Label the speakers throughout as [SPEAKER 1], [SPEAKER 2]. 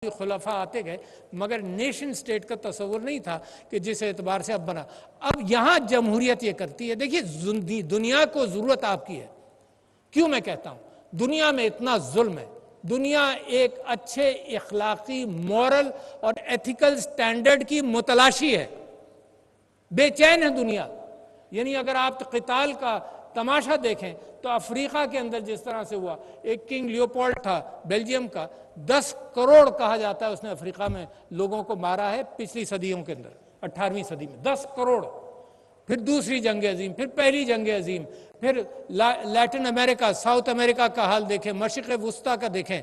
[SPEAKER 1] خلفاء آتے گئے مگر نیشن سٹیٹ کا تصور نہیں تھا کہ جس اعتبار سے اب بنا. اب یہاں جمہوریت یہ کرتی ہے. دیکھیے دنیا کو ضرورت آپ کی ہے. کیوں میں کہتا ہوں دنیا میں اتنا ظلم ہے. دنیا ایک اچھے اخلاقی مورل اور ایتھیکل سٹینڈرڈ کی متلاشی ہے. بے چین ہے دنیا. یعنی اگر آپ قتال کا تماشا دیکھیں تو افریقہ کے اندر جس طرح سے ہوا, ایک کنگ لیوپولڈ تھا بیلجیم کا, 10 کروڑ کہا جاتا ہے اس نے افریقہ میں لوگوں کو مارا ہے پچھلی صدیوں کے اندر, 18ویں صدی میں 10 کروڑ. پھر دوسری جنگ عظیم, پھر پہلی جنگ عظیم, پھر لیٹن امریکہ, ساؤتھ امریکہ کا حال دیکھیں, مشرق وسطیٰ کا دیکھیں.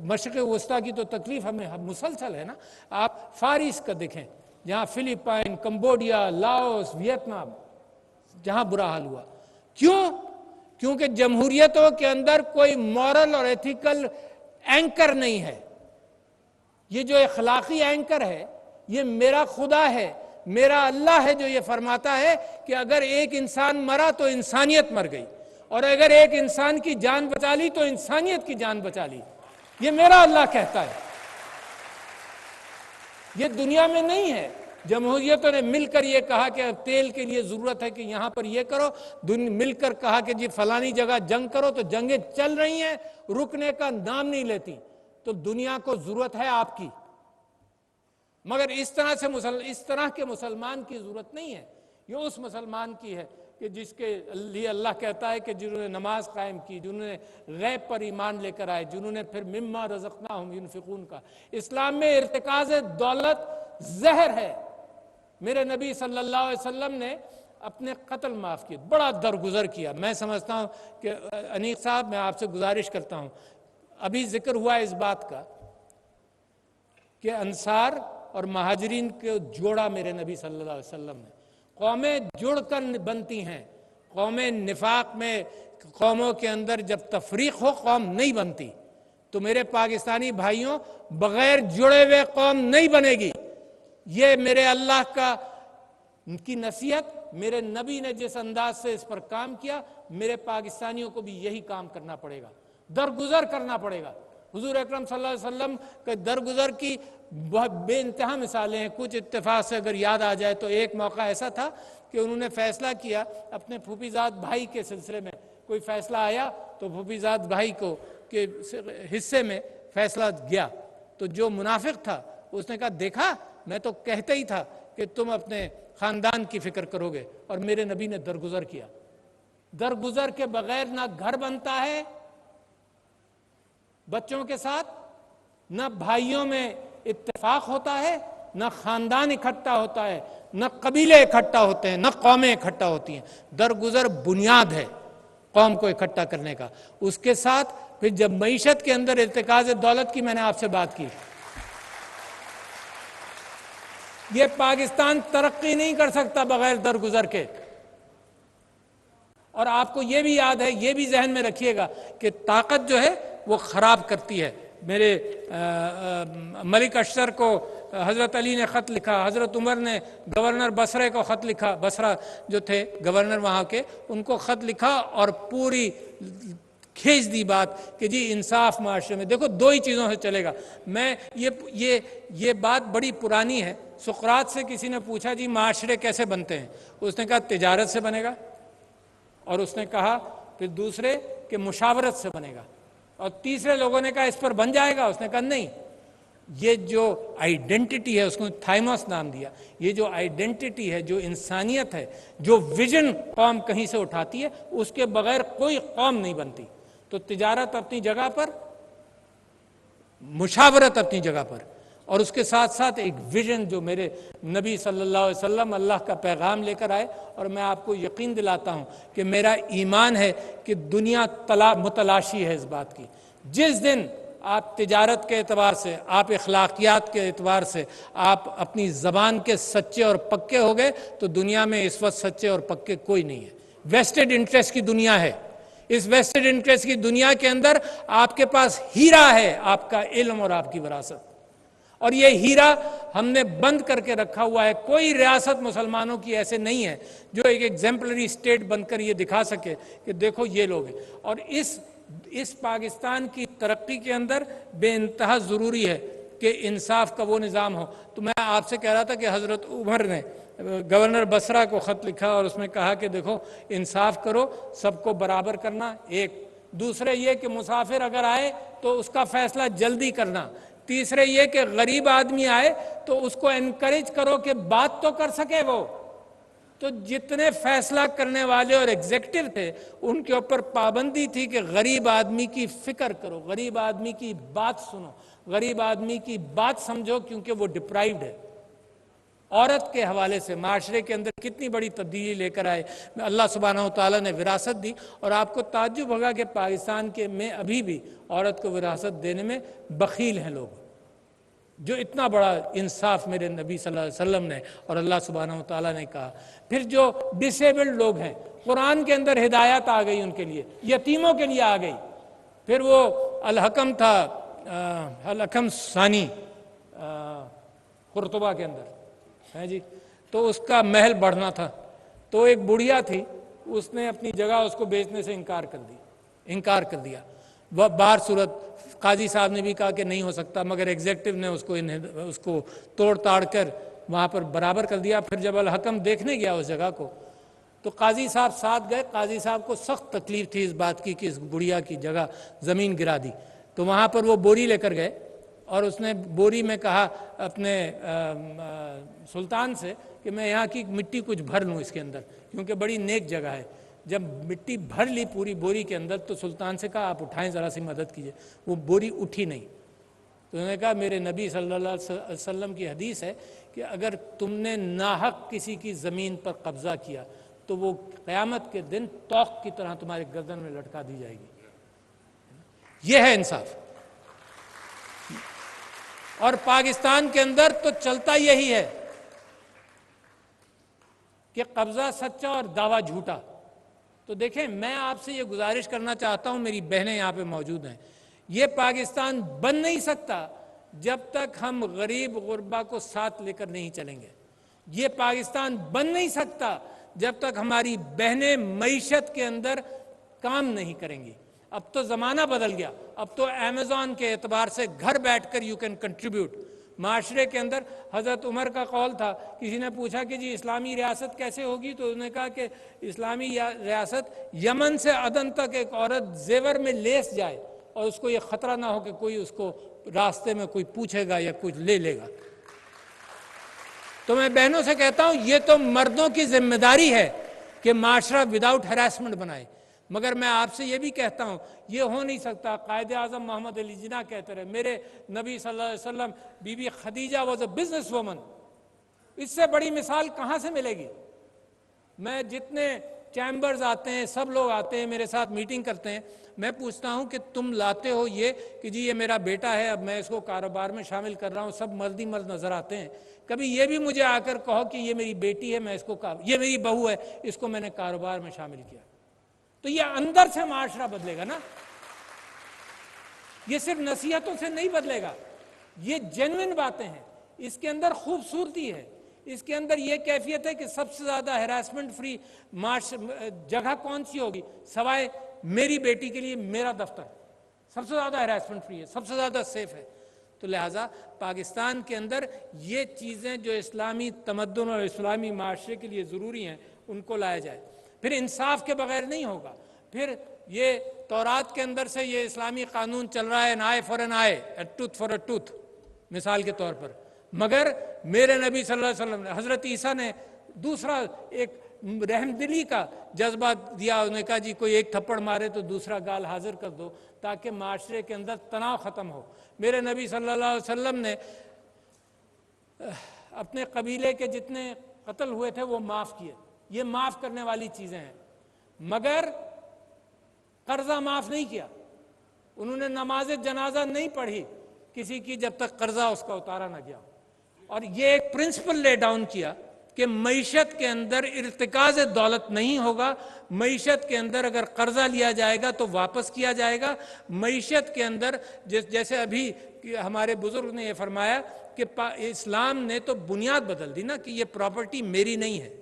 [SPEAKER 1] مشرق وسطیٰ کی تو تکلیف ہمیں مسلسل ہے نا. آپ فار ایسٹ کا دیکھیں جہاں فلپائن, کمبوڈیا, لاؤس, ویتنام, جہاں برا حال ہوا. کیوں؟ کیونکہ جمہوریتوں کے اندر کوئی مورل اور ایتھیکل اینکر نہیں ہے. یہ جو اخلاقی اینکر ہے یہ میرا خدا ہے, میرا اللہ ہے جو یہ فرماتا ہے کہ اگر ایک انسان مرا تو انسانیت مر گئی, اور اگر ایک انسان کی جان بچا لی تو انسانیت کی جان بچا لی. یہ میرا اللہ کہتا ہے. یہ دنیا میں نہیں ہے. جمہوریتوں نے مل کر یہ کہا کہ تیل کے لیے ضرورت ہے کہ یہاں پر یہ کرو, مل کر کہا کہ جی فلانی جگہ جنگ کرو, تو جنگیں چل رہی ہیں, رکنے کا نام نہیں لیتی. تو دنیا کو ضرورت ہے آپ کی, مگر اس طرح کے مسلمان کی ضرورت نہیں ہے. یہ اس مسلمان کی ہے کہ جس کے لیے اللہ کہتا ہے کہ جنہوں نے نماز قائم کی, جنہوں نے غیب پر ایمان لے کر آئے, جنہوں نے پھر مما رزقناہم ینفقون کا. اسلام میں ارتکاز دولت زہر ہے. میرے نبی صلی اللہ علیہ وسلم نے اپنے قتل معاف کیے, بڑا درگزر کیا. میں سمجھتا ہوں کہ انیق صاحب, میں آپ سے گزارش کرتا ہوں, ابھی ذکر ہوا اس بات کا کہ انصار اور مہاجرین کو جوڑا میرے نبی صلی اللہ علیہ وسلم نے. قومیں جڑ کر بنتی ہیں, قومیں نفاق میں, قوموں کے اندر جب تفریق ہو قوم نہیں بنتی. تو میرے پاکستانی بھائیوں, بغیر جڑے ہوئے قوم نہیں بنے گی. یہ میرے اللہ کی نصیحت, میرے نبی نے جس انداز سے اس پر کام کیا, میرے پاکستانیوں کو بھی یہی کام کرنا پڑے گا, درگزر کرنا پڑے گا. حضور اکرم صلی اللہ علیہ وسلم کے درگزر کی بے انتہا مثالیں ہیں. کچھ اتفاق سے اگر یاد آ جائے تو ایک موقع ایسا تھا کہ انہوں نے فیصلہ کیا اپنے پھوپھیزاد بھائی کے سلسلے میں. کوئی فیصلہ آیا تو پھوپھیزاد بھائی کو کے حصے میں فیصلہ گیا, تو جو منافق تھا اس نے کہا دیکھا میں تو کہتا ہی تھا کہ تم اپنے خاندان کی فکر کرو گے. اور میرے نبی نے درگزر کیا. درگزر کے بغیر نہ گھر بنتا ہے بچوں کے ساتھ, نہ بھائیوں میں اتفاق ہوتا ہے, نہ خاندان اکٹھا ہوتا ہے, نہ قبیلے اکٹھا ہوتے ہیں, نہ قومیں اکٹھا ہوتی ہیں. درگزر بنیاد ہے قوم کو اکٹھا کرنے کا. اس کے ساتھ پھر جب معیشت کے اندر ارتکاز دولت کی میں نے آپ سے بات کی, یہ پاکستان ترقی نہیں کر سکتا بغیر درگزر کے. اور آپ کو یہ بھی یاد ہے, یہ بھی ذہن میں رکھیے گا کہ طاقت جو ہے وہ خراب کرتی ہے. میرے ملک اشتر کو حضرت علی نے خط لکھا, حضرت عمر نے گورنر بصرے کو خط لکھا, بصرہ جو تھے گورنر وہاں کے, ان کو خط لکھا اور پوری کھینچ دی بات کہ جی انصاف معاشرے میں. دیکھو دو ہی چیزوں سے چلے گا. میں یہ بات بڑی پرانی ہے. سقراط سے کسی نے پوچھا جی معاشرے کیسے بنتے ہیں, اس نے کہا تجارت سے بنے گا, اور اس نے کہا پھر دوسرے کہ مشاورت سے بنے گا, اور تیسرے لوگوں نے کہا اس پر بن جائے گا. اس نے کہا نہیں, یہ جو آئیڈینٹی ہے, اس کو تھائموس نام دیا, یہ جو آئیڈینٹی ہے, جو انسانیت ہے, جو ویژن قوم کہیں سے اٹھاتی ہے, اس کے بغیر کوئی قوم نہیں بنتی. تو تجارت اپنی جگہ پر, مشاورت اپنی جگہ پر, اور اس کے ساتھ ساتھ ایک ویژن جو میرے نبی صلی اللہ علیہ وسلم اللہ کا پیغام لے کر آئے. اور میں آپ کو یقین دلاتا ہوں کہ میرا ایمان ہے کہ دنیا متلاشی ہے اس بات کی. جس دن آپ تجارت کے اعتبار سے, آپ اخلاقیات کے اعتبار سے, آپ اپنی زبان کے سچے اور پکے ہو گئے, تو دنیا میں اس وقت سچے اور پکے کوئی نہیں ہے. ویسٹڈ انٹرسٹ کی دنیا ہے. اس ویسٹڈ انٹرسٹ کی دنیا کے اندر آپ کے پاس ہیرا ہے, آپ کا علم اور آپ کی وراثت, اور یہ ہیرا ہم نے بند کر کے رکھا ہوا ہے. کوئی ریاست مسلمانوں کی ایسے نہیں ہے جو ایک ایگزمپلری اسٹیٹ بن کر یہ دکھا سکے کہ دیکھو یہ لوگ ہیں. اور اس اس پاکستان کی ترقی کے اندر بے انتہا ضروری ہے کہ انصاف کا وہ نظام ہو. تو میں آپ سے کہہ رہا تھا کہ حضرت عمر نے گورنر بصرہ کو خط لکھا اور اس میں کہا کہ دیکھو انصاف کرو، سب کو برابر کرنا. ایک دوسرے یہ کہ مسافر اگر آئے تو اس کا فیصلہ جلدی کرنا. تیسرے یہ کہ غریب آدمی آئے تو اس کو انکریج کرو کہ بات تو کر سکے وہ. تو جتنے فیصلہ کرنے والے اور ایگزیکٹو تھے ان کے اوپر پابندی تھی کہ غریب آدمی کی فکر کرو، غریب آدمی کی بات سنو، غریب آدمی کی بات سمجھو، کیونکہ وہ ڈپرائیوڈ ہے. عورت کے حوالے سے معاشرے کے اندر کتنی بڑی تبدیلی لے کر آئے. اللہ سبحانہ و تعالیٰ نے وراثت دی، اور آپ کو تعجب ہوگا کہ پاکستان کے میں ابھی بھی عورت کو وراثت دینے میں بخیل ہیں لوگ. جو اتنا بڑا انصاف میرے نبی صلی اللہ علیہ وسلم نے اور اللہ سبحانہ و تعالیٰ نے کہا. پھر جو ڈسیبلڈ لوگ ہیں، قرآن کے اندر ہدایت آ گئی ان کے لیے، یتیموں کے لیے آ گئی. پھر وہ الحکم تھا، الحکم ثانی قرطبہ کے اندر ہے جی، تو اس کا محل بڑھنا تھا. تو ایک بڑھیا تھی، اس نے اپنی جگہ اس کو بیچنے سے انکار کر دیا. باہر صورت قاضی صاحب نے بھی کہا کہ نہیں ہو سکتا، مگر ایگزیکٹو نے اس کو توڑ تاڑ کر وہاں پر برابر کر دیا. پھر جب الحکم دیکھنے گیا اس جگہ کو تو قاضی صاحب ساتھ گئے. قاضی صاحب کو سخت تکلیف تھی اس بات کی کہ اس بڑھیا کی جگہ زمین گرا دی. تو وہاں پر وہ بوری لے کر گئے اور اس نے بوری میں کہا اپنے سلطان سے کہ میں یہاں کی مٹی کچھ بھر لوں اس کے اندر، کیونکہ بڑی نیک جگہ ہے. جب مٹی بھر لی پوری بوری کے اندر تو سلطان سے کہا آپ اٹھائیں، ذرا سی مدد کیجئے. وہ بوری اٹھی نہیں. تو انہوں نے کہا میرے نبی صلی اللہ علیہ وسلم کی حدیث ہے کہ اگر تم نے ناحق کسی کی زمین پر قبضہ کیا تو وہ قیامت کے دن توق کی طرح تمہارے گردن میں لٹکا دی جائے گی. یہ ہے انصاف. اور پاکستان کے اندر تو چلتا یہی ہے کہ قبضہ سچا اور دعویٰ جھوٹا. تو دیکھیں، میں آپ سے یہ گزارش کرنا چاہتا ہوں، میری بہنیں یہاں پہ موجود ہیں، یہ پاکستان بن نہیں سکتا جب تک ہم غریب غربا کو ساتھ لے کر نہیں چلیں گے. یہ پاکستان بن نہیں سکتا جب تک ہماری بہنیں معیشت کے اندر کام نہیں کریں گی. اب تو زمانہ بدل گیا، اب تو امیزون کے اعتبار سے گھر بیٹھ کر یو کین کنٹریبیوٹ. معاشرے کے اندر حضرت عمر کا قول تھا، کسی نے پوچھا کہ جی اسلامی ریاست کیسے ہوگی، تو انہوں نے کہا کہ اسلامی ریاست یمن سے عدن تک ایک عورت زیور میں لیس جائے اور اس کو یہ خطرہ نہ ہو کہ کوئی اس کو راستے میں کوئی پوچھے گا یا کچھ لے لے گا. تو میں بہنوں سے کہتا ہوں یہ تو مردوں کی ذمہ داری ہے کہ معاشرہ وداؤٹ ہراسمنٹ بنائے. مگر میں آپ سے یہ بھی کہتا ہوں یہ ہو نہیں سکتا. قائد اعظم محمد علی جناح کہتے رہے، میرے نبی صلی اللہ علیہ وسلم، بی بی Khadija was a business woman. اس سے بڑی مثال کہاں سے ملے گی؟ میں جتنے چیمبرز آتے ہیں، سب لوگ آتے ہیں میرے ساتھ میٹنگ کرتے ہیں، میں پوچھتا ہوں کہ تم لاتے ہو یہ کہ جی یہ میرا بیٹا ہے، اب میں اس کو کاروبار میں شامل کر رہا ہوں، سب مرد ہی مرد نظر آتے ہیں. کبھی یہ بھی مجھے آ کر کہو کہ یہ میری بیٹی ہے، میں اس کو یہ میری بہو ہے، اس کو میں نے کاروبار میں شامل کیا. تو یہ اندر سے معاشرہ بدلے گا نا، یہ صرف نصیحتوں سے نہیں بدلے گا. یہ جینوئن باتیں ہیں، اس کے اندر خوبصورتی ہے، اس کے اندر یہ کیفیت ہے کہ سب سے زیادہ ہراسمنٹ فری جگہ کون سی ہوگی سوائے میری بیٹی کے لیے میرا دفتر سب سے زیادہ ہراسمنٹ فری ہے، سب سے زیادہ سیف ہے. تو لہٰذا پاکستان کے اندر یہ چیزیں جو اسلامی تمدن اور اسلامی معاشرے کے لیے ضروری ہیں ان کو لایا جائے. پھر انصاف کے بغیر نہیں ہوگا. پھر یہ تورات کے اندر سے یہ اسلامی قانون چل رہا ہے، an eye for an eye, a tooth for a tooth مثال کے طور پر. مگر میرے نبی صلی اللہ علیہ وسلم نے، حضرت عیسیٰ نے دوسرا ایک رحم دلی کا جذبہ دیا. انہوں نے کہا جی کوئی ایک تھپڑ مارے تو دوسرا گال حاضر کر دو تاکہ معاشرے کے اندر تناؤ ختم ہو. میرے نبی صلی اللہ علیہ وسلم نے اپنے قبیلے کے جتنے قتل ہوئے تھے وہ معاف کیے. یہ معاف کرنے والی چیزیں ہیں. مگر قرضہ معاف نہیں کیا. انہوں نے نماز جنازہ نہیں پڑھی کسی کی جب تک قرضہ اس کا اتارا نہ گیا. اور یہ ایک پرنسپل لے ڈاؤن کیا کہ معیشت کے اندر ارتکاز دولت نہیں ہوگا. معیشت کے اندر اگر قرضہ لیا جائے گا تو واپس کیا جائے گا. معیشت کے اندر جیسے ابھی ہمارے بزرگ نے یہ فرمایا کہ اسلام نے تو بنیاد بدل دی نا کہ یہ پراپرٹی میری نہیں ہے،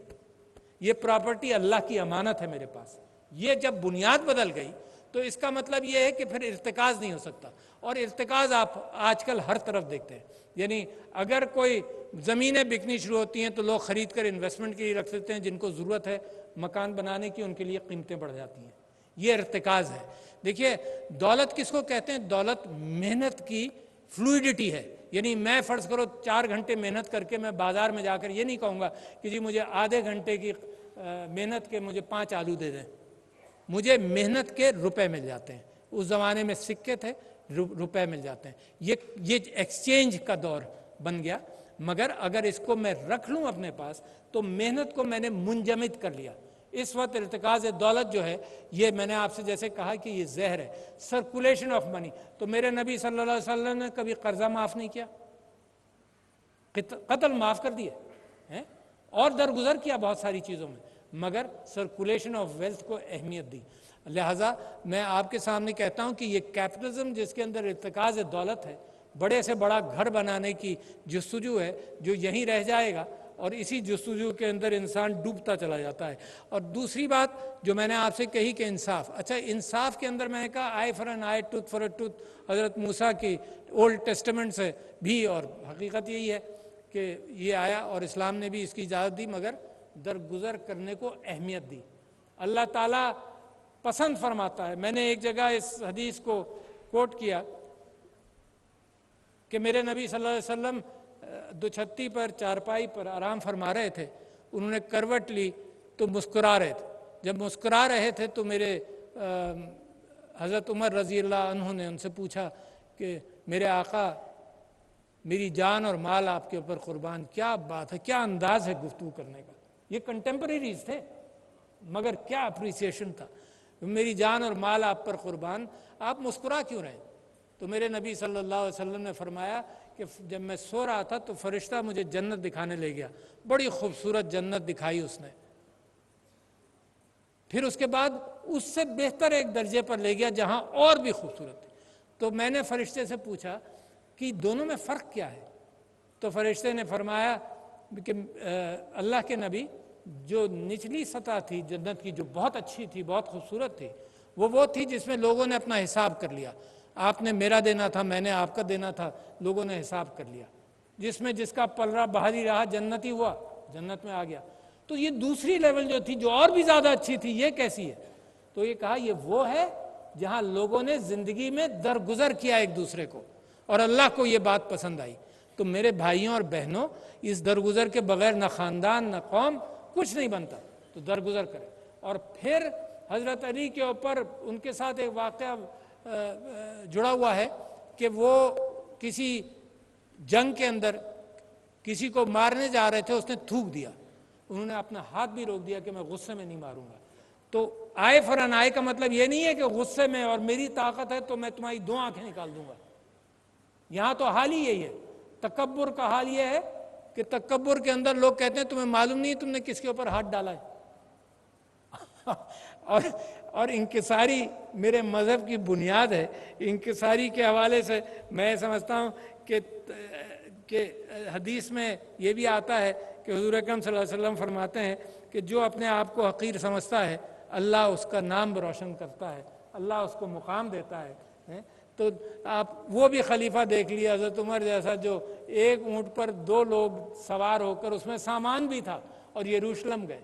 [SPEAKER 1] یہ پراپرٹی اللہ کی امانت ہے میرے پاس. یہ جب بنیاد بدل گئی تو اس کا مطلب یہ ہے کہ پھر ارتکاز نہیں ہو سکتا. اور ارتکاز آپ آج کل ہر طرف دیکھتے ہیں. یعنی اگر کوئی زمینیں بکنی شروع ہوتی ہیں تو لوگ خرید کر انویسٹمنٹ کے لیے رکھ لیتے ہیں، جن کو ضرورت ہے مکان بنانے کی ان کے لیے قیمتیں بڑھ جاتی ہیں. یہ ارتکاز ہے. دیکھیے دولت کس کو کہتے ہیں؟ دولت محنت کی فلوئڈٹی ہے. یعنی میں فرض کرو 4 گھنٹے محنت کر کے میں بازار میں جا کر یہ نہیں کہوں گا کہ جی مجھے آدھے گھنٹے کی محنت کے مجھے 5 آلو دے دیں. مجھے محنت کے روپے مل جاتے ہیں. اس زمانے میں سکے تھے، روپے مل جاتے ہیں. یہ ایکسچینج کا دور بن گیا. مگر اگر اس کو میں رکھ لوں اپنے پاس تو محنت کو میں نے منجمد کر لیا. اس وقت ارتکاز دولت جو ہے یہ میں نے آپ سے جیسے کہا کہ یہ زہر ہے، سرکولیشن آف منی. تو میرے نبی صلی اللہ علیہ وسلم نے کبھی قرضہ معاف نہیں کیا، قتل معاف کر دیے اور درگزر کیا بہت ساری چیزوں میں، مگر سرکولیشن آف ویلتھ کو اہمیت دی. لہٰذا میں آپ کے سامنے کہتا ہوں کہ یہ کیپٹلزم جس کے اندر ارتکاز دولت ہے، بڑے سے بڑا گھر بنانے کی جستجو ہے جو یہیں رہ جائے گا، اور اسی جستجو کے اندر انسان ڈوبتا چلا جاتا ہے. اور دوسری بات جو میں نے آپ سے کہی کہ انصاف، اچھا انصاف کے اندر میں نے کہا eye for an eye, tooth for a tooth, حضرت موسیٰ کی اولڈ ٹیسٹمنٹ سے بھی، اور حقیقت یہی ہے کہ یہ آیا اور اسلام نے بھی اس کی اجازت دی، مگر درگزر کرنے کو اہمیت دی. اللہ تعالیٰ پسند فرماتا ہے. میں نے ایک جگہ اس حدیث کو کوٹ کیا کہ میرے نبی صلی اللہ علیہ وسلم دوچھتی پر چارپائی پر آرام فرما رہے تھے، انہوں نے کروٹ لی تو مسکرا رہے تھے. جب مسکرا رہے تھے تو میرے حضرت عمر رضی اللہ عنہ نے ان سے پوچھا کہ میرے آقا میری جان اور مال آپ کے اوپر قربان. کیا بات ہے، کیا انداز ہے گفتگو کرنے کا. یہ کنٹمپریریز تھے مگر کیا اپریسیشن تھا. میری جان اور مال آپ پر قربان، آپ مسکرا کیوں رہے؟ تو میرے نبی صلی اللہ علیہ وسلم نے فرمایا کہ جب میں سو رہا تھا تو فرشتہ مجھے جنت دکھانے لے گیا. بڑی خوبصورت جنت دکھائی اس نے. پھر اس کے بعد اس سے بہتر ایک درجے پر لے گیا جہاں اور بھی خوبصورت تھی. تو میں نے فرشتے سے پوچھا کہ دونوں میں فرق کیا ہے؟ تو فرشتے نے فرمایا کہ اللہ کے نبی، جو نچلی سطح تھی جنت کی، جو بہت اچھی تھی، بہت خوبصورت تھی، وہ تھی جس میں لوگوں نے اپنا حساب کر لیا. آپ نے میرا دینا تھا، میں نے آپ کا دینا تھا، لوگوں نے حساب کر لیا. جس میں جس کا پلڑا بہاری رہا جنتی ہوا، جنت میں آ گیا. تو یہ دوسری لیول جو تھی، جو اور بھی زیادہ اچھی تھی، یہ کیسی ہے؟ تو یہ کہا یہ وہ ہے جہاں لوگوں نے زندگی میں درگزر کیا ایک دوسرے کو، اور اللہ کو یہ بات پسند آئی. تو میرے بھائیوں اور بہنوں، اس درگزر کے بغیر نہ خاندان نہ قوم کچھ نہیں بنتا. تو درگزر کرے. اور پھر حضرت علی کے اوپر ان کے ساتھ ایک واقعہ جڑا ہوا ہے کہ وہ کسی جنگ کے اندر کسی کو مارنے جا رہے تھے، اس نے تھوک دیا. انہوں نے اپنا ہاتھ بھی روک دیا کہ میں غصے میں نہیں ماروں گا. تو آئے فار این آئے کا مطلب یہ نہیں ہے کہ غصے میں اور میری طاقت ہے تو میں تمہاری 2 آنکھیں نکال دوں گا. یہاں تو حال ہی یہی ہے. تکبر کا حال یہ ہے کہ تکبر کے اندر لوگ کہتے ہیں تمہیں معلوم نہیں تم نے کس کے اوپر ہاتھ ڈالا ہے. اور انکساری میرے مذہب کی بنیاد ہے. انکساری کے حوالے سے میں سمجھتا ہوں کہ حدیث میں یہ بھی آتا ہے کہ حضور اکرم صلی اللہ علیہ وسلم فرماتے ہیں کہ جو اپنے آپ کو حقیر سمجھتا ہے اللہ اس کا نام روشن کرتا ہے، اللہ اس کو مقام دیتا ہے. تو آپ وہ بھی خلیفہ دیکھ لیے حضرت عمر جیسا، جو ایک اونٹ پر 2 لوگ سوار ہو کر، اس میں سامان بھی تھا، اور یروشلم گئے.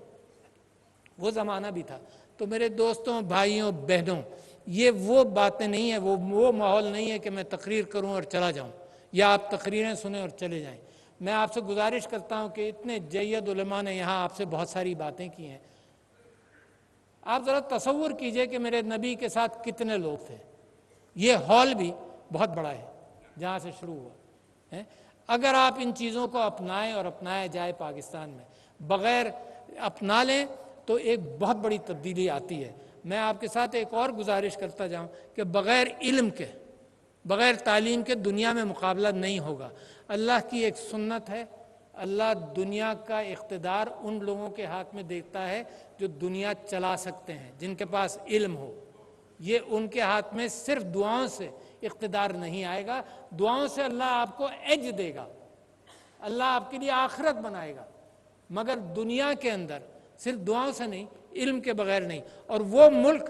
[SPEAKER 1] وہ زمانہ بھی تھا. تو میرے دوستوں، بھائیوں، بہنوں، یہ وہ باتیں نہیں ہیں، وہ ماحول نہیں ہے کہ میں تقریر کروں اور چلا جاؤں، یا آپ تقریریں سنیں اور چلے جائیں. میں آپ سے گزارش کرتا ہوں کہ اتنے جید علماء نے یہاں آپ سے بہت ساری باتیں کی ہیں. آپ ذرا تصور کیجئے کہ میرے نبی کے ساتھ کتنے لوگ تھے. یہ ہال بھی بہت بڑا ہے جہاں سے شروع ہوا. اگر آپ ان چیزوں کو اپنائیں اور اپنایا جائے پاکستان میں، بغیر اپنا لیں تو ایک بہت بڑی تبدیلی آتی ہے. میں آپ کے ساتھ ایک اور گزارش کرتا جاؤں کہ بغیر علم کے، بغیر تعلیم کے دنیا میں مقابلہ نہیں ہوگا. اللہ کی ایک سنت ہے، اللہ دنیا کا اقتدار ان لوگوں کے ہاتھ میں دیتا ہے جو دنیا چلا سکتے ہیں، جن کے پاس علم ہو. یہ ان کے ہاتھ میں صرف دعاؤں سے اقتدار نہیں آئے گا. دعاؤں سے اللہ آپ کو ایج دے گا، اللہ آپ کے لیے آخرت بنائے گا، مگر دنیا کے اندر صرف دعاؤں سے نہیں، علم کے بغیر نہیں. اور وہ ملک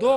[SPEAKER 1] 2